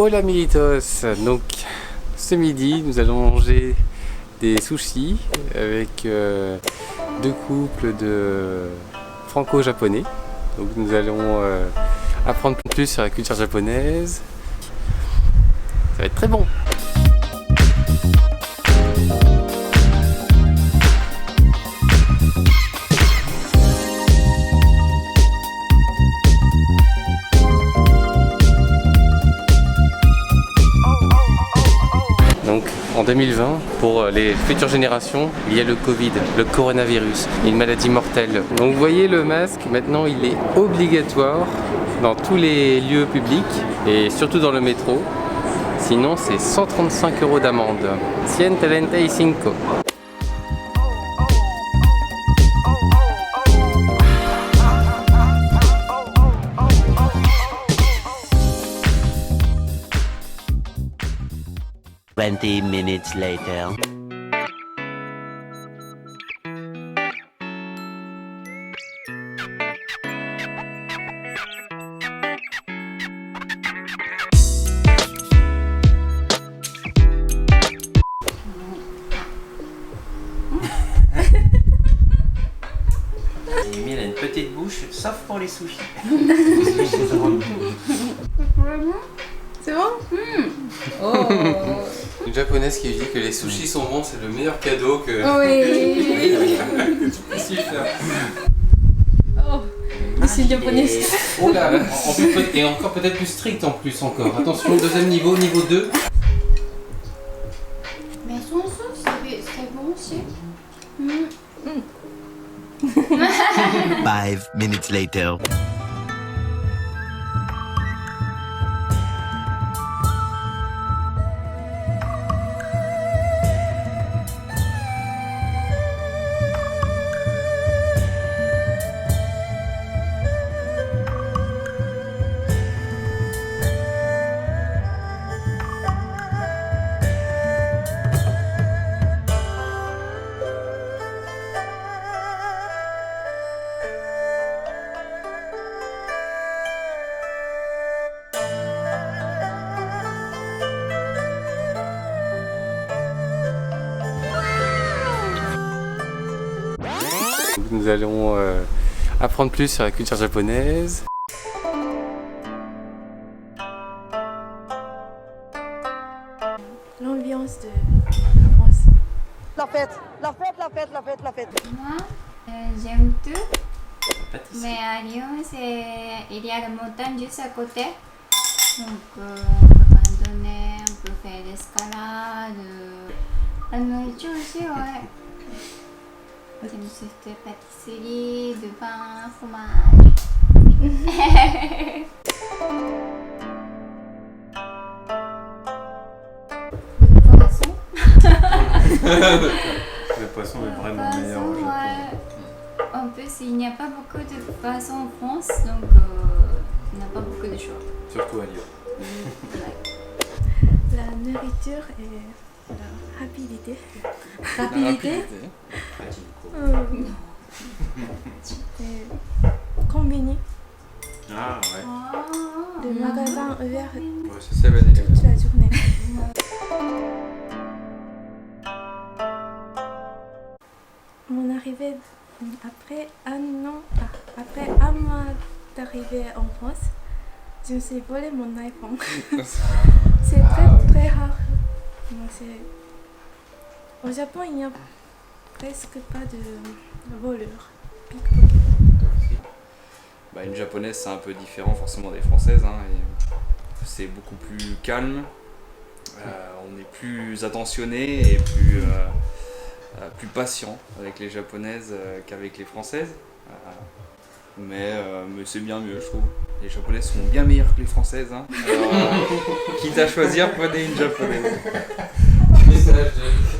Hola amiguitos, donc ce midi nous allons manger des sushis avec deux couples de franco-japonais. Donc nous allons apprendre plus sur la culture japonaise. Ça va être très bon. Donc en 2020, pour les futures générations, il y a le Covid, le coronavirus, une maladie mortelle. Donc vous voyez, le masque, maintenant il est obligatoire dans tous les lieux publics et surtout dans le métro. Sinon c'est 135 € d'amende. 135. 20 minutes later. Emile a une petite bouche, sauf pour les sushis. C'est bon? Oh. Une japonaise qui dit que les sushis sont bons, c'est le meilleur cadeau que Oui. tu puisses faire. Oh. Je suis japonaise. Oh là, et encore peut-être plus strict en plus encore. Attention, deuxième niveau, niveau 2. Mais son sauce, c'est bon aussi. 5 minutes later. Nous allons apprendre plus sur la culture japonaise. L'ambiance de la France. La fête, la fête, la fête, la fête, la fête. Moi, j'aime tout, Pâtisserie. mais à Lyon, il y a la montagne juste à côté. Donc, on peut randonner, on peut faire l'escalade. La nourriture aussi, ouais. J'aime cette pâtisserie, de pain, fromage. Le poisson. Le poisson est vraiment meilleur au Japon. Ouais. En plus, il n'y a pas beaucoup de poissons en France, donc il n'y a pas beaucoup de choix. Surtout à Lyon. La nourriture et la rapidité. Rapidité. Et combini. Ah ouais. Le magasin ouvert Ouais, c'est 7-Eleven. toute la journée. Mon arrivée après un an, après un mois d'arrivée en France, je me suis volé mon iPhone. C'est très très rare. Non, au Japon, il n'y a presque pas de voleurs. Bah, une japonaise, c'est un peu différent forcément des françaises, hein, et c'est beaucoup plus calme, on est plus attentionné et plus patient avec les japonaises qu'avec les françaises, mais c'est bien mieux, je trouve. Les japonaises sont bien meilleures que les françaises, hein. Alors, quitte à choisir, prenez une japonaise.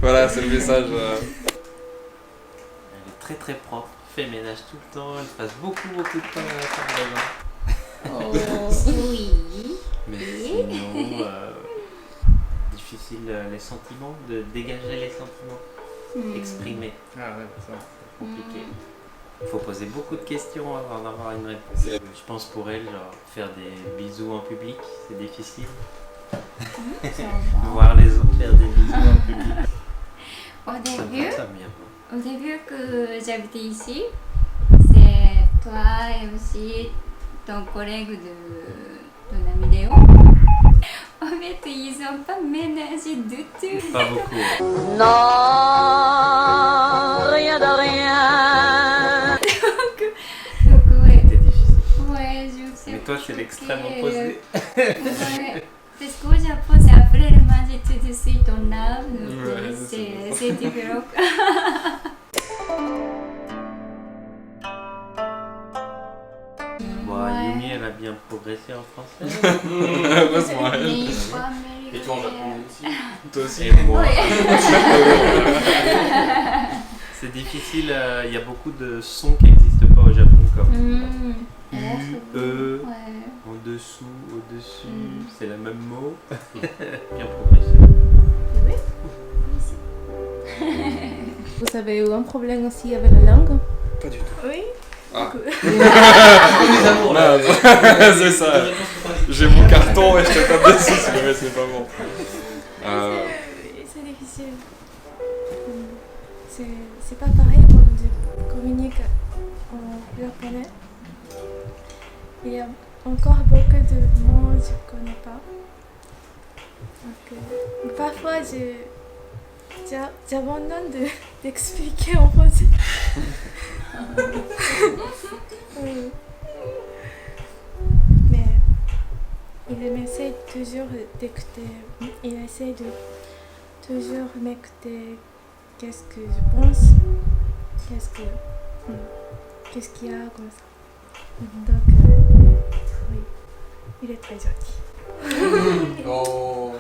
Voilà, c'est le message. Elle est très très propre, fait ménage tout le temps, elle passe beaucoup de temps à la salle de bain. Oui. Mais sinon, difficile les sentiments, de dégager les sentiments, exprimer. Ah ouais, ça. Compliqué. Il faut poser beaucoup de questions avant d'avoir une réponse. Je pense pour elle, genre, faire des bisous en public, c'est difficile. Ça va. Voir les autres faire des bisous en public. Au Ça début, fait ça bien. au début que j'habitais ici, c'est toi et aussi ton collègue de la vidéo. En fait, ils n'ont pas ménagé du tout. Pas beaucoup. Non, rien de rien. Donc, ouais, C'était difficile. ouais, je sais. Mais toi, c'est l'extrême choquée. opposé. Ouais. Parce qu'au Japon, c'est après le manger tout de suite on lave, donc Ouais, c'est différent. Bon, Ouais. Yumi, elle a bien progressé en français. Passe-moi. Mais il faut améliorer. Et toi en japonais aussi? Toi aussi. Et moi. Ouais. C'est difficile, il y a beaucoup de sons qui n'existent pas au Japon, comme Hmm. U, Ouais. E, Ouais. en dessous, au-dessus, Mm. c'est le même mot. Bien progressé. Vous avez eu un problème aussi avec la langue? Pas du tout. Oui. Ah. Les amours là. C'est ça. J'ai mon carton et je te tape dessus si jamais c'est pas bon. C'est difficile. C'est pas pareil quand je communique en japonais. Il y a encore beaucoup de mots que je ne connais pas. Donc, parfois, j'abandonne d'expliquer en français. Mais il essaie toujours d'écouter. Il essaie de toujours m'écouter. Qu'est-ce que je pense? Qu'est-ce qu'il y a comme ça? Donc, oui, il est très gentil. Oh.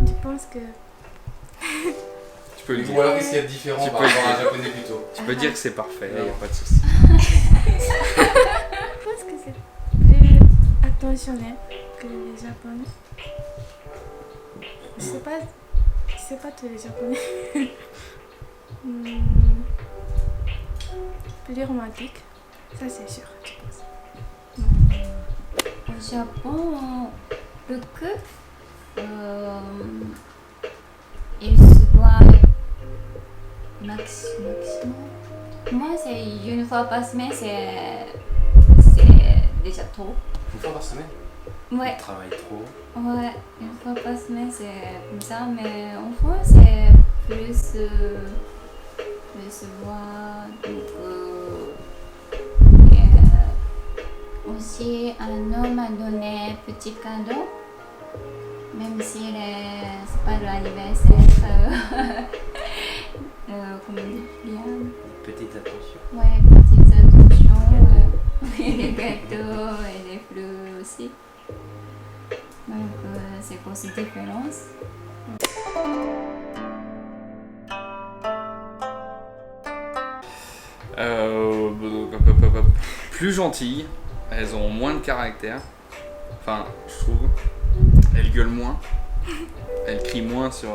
Je pense que Tu peux lui dire. Ou alors qu'est-ce qu'il y a de différent Tu par peux rapport à un dire. japonais plutôt? Tu peux dire que c'est parfait, y a pas de souci. je pense que c'est plus attentionné que les japonais. Je sais pas tous les japonais. Plus romantique, ça c'est sûr, je pense. Au Japon, le que il se voit maximum. Moi, c'est une fois par semaine, c'est déjà trop. Une fois par semaine? Ouais, On travaille trop. ouais, une fois par semaine, c'est comme ça, mais en France, c'est plus se voir. Donc, et, aussi, un homme a donné petit cadeau, même si c'est pas l'anniversaire. Comment dire bien? Petite attention. Ouais, petites attentions, et les gâteaux et les fleurs aussi. Donc, c'est pour cette différence. Plus gentilles, elles ont moins de caractère. Enfin, je trouve. Elles gueulent moins. Elles crient moins sur.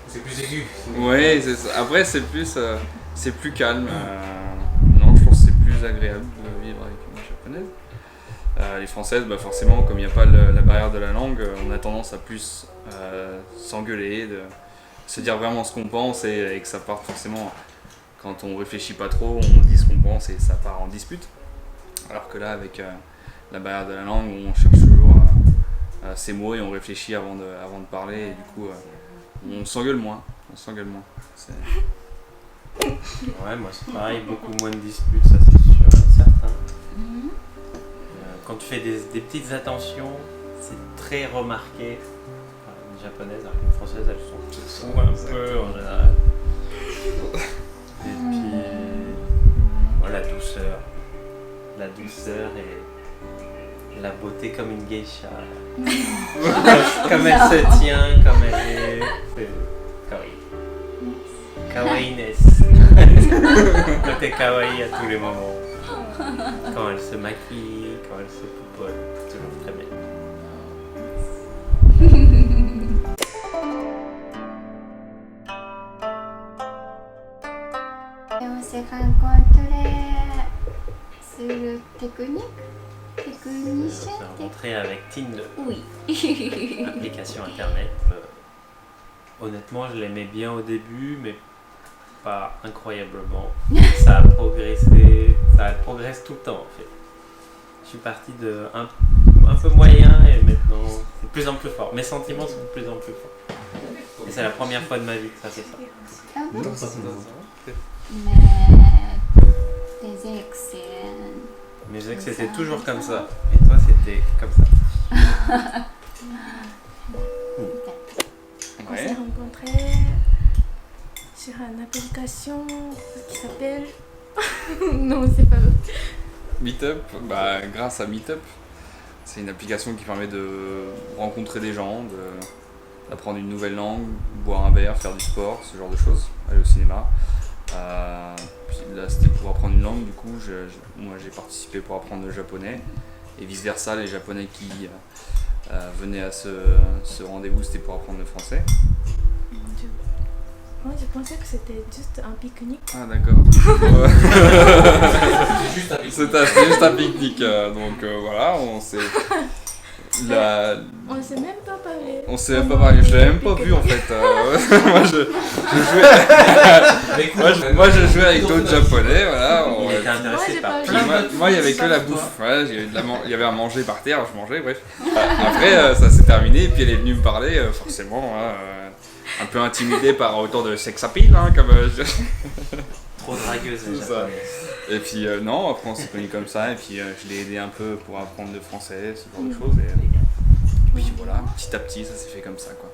C'est plus aigu. Ouais, c'est ça. Après c'est plus calme. Non, je pense que c'est plus agréable de vivre avec une japonaise. Les françaises, bah forcément, comme il n'y a pas la barrière de la langue, on a tendance à plus s'engueuler, de se dire vraiment ce qu'on pense et que ça parte forcément, quand on réfléchit pas trop, on dit ce qu'on pense et ça part en dispute. Alors que là, avec la barrière de la langue, on cherche toujours ses mots et on réfléchit avant de parler et du coup, on s'engueule moins. C'est- Ouais, moi c'est pareil, beaucoup moins de disputes, ça c'est sûr et certain. Mhm. Quand tu fais des petites attentions, c'est très remarqué. Enfin, les japonaises, alors que les françaises, elles sont toutes ou un peu en général. Et puis, voilà, la douceur et la beauté comme une geisha. Comme elle se tient, comme elle est. C'est kawaii. Kawaii-ness. Côté kawaii à tous les moments. Quand elle se maquille, quand elle se poupote, toujours très bien. Et technique On technicien s'est rencontré avec Tinder, Oui. application internet. Honnêtement, je l'aimais bien au début, mais pas incroyablement. Ça a progressé, ça progresse tout le temps en fait. Je suis parti de un peu moyen et maintenant c'est de plus en plus fort. Mes sentiments sont de plus en plus forts. Et c'est la première fois de ma vie que ça fait ça. Ah bon? Non, Mais tes ex, Mes ex c'était toujours comme ça. Et toi c'était comme ça. On s'est Ouais. rencontrés sur une application qui s'appelle... non, c'est pas vrai. Meetup, bah, grâce à Meetup, c'est une application qui permet de rencontrer des gens, d'apprendre une nouvelle langue, boire un verre, faire du sport, ce genre de choses, aller au cinéma. Puis là c'était pour apprendre une langue, du coup moi j'ai participé pour apprendre le japonais et vice versa, les japonais qui venaient à ce rendez-vous c'était pour apprendre le français. Moi, je pensais que c'était juste un pique-nique. Ah d'accord. C'était juste un pique-nique, donc voilà, on s'est... On s'est même pas parlé. On s'est même pas parlé, je l'avais même pas vu en fait. Moi je jouais avec d'autres japonais, voilà. Il était intéressé j'ai par pas plein joué. de Moi il y avait que la bouffe, voilà, il y avait à manger par terre, je mangeais, bref. Après ça s'est terminé et puis elle est venue me parler, forcément, voilà, un peu intimidée par autant de sex appeal, hein, comme trop dragueuse les C'est ça. japonaises. Et puis non, après on s'est connus comme ça, et puis je l'ai aidé un peu pour apprendre le français, ce genre de choses, et puis voilà, petit à petit ça s'est fait comme ça quoi.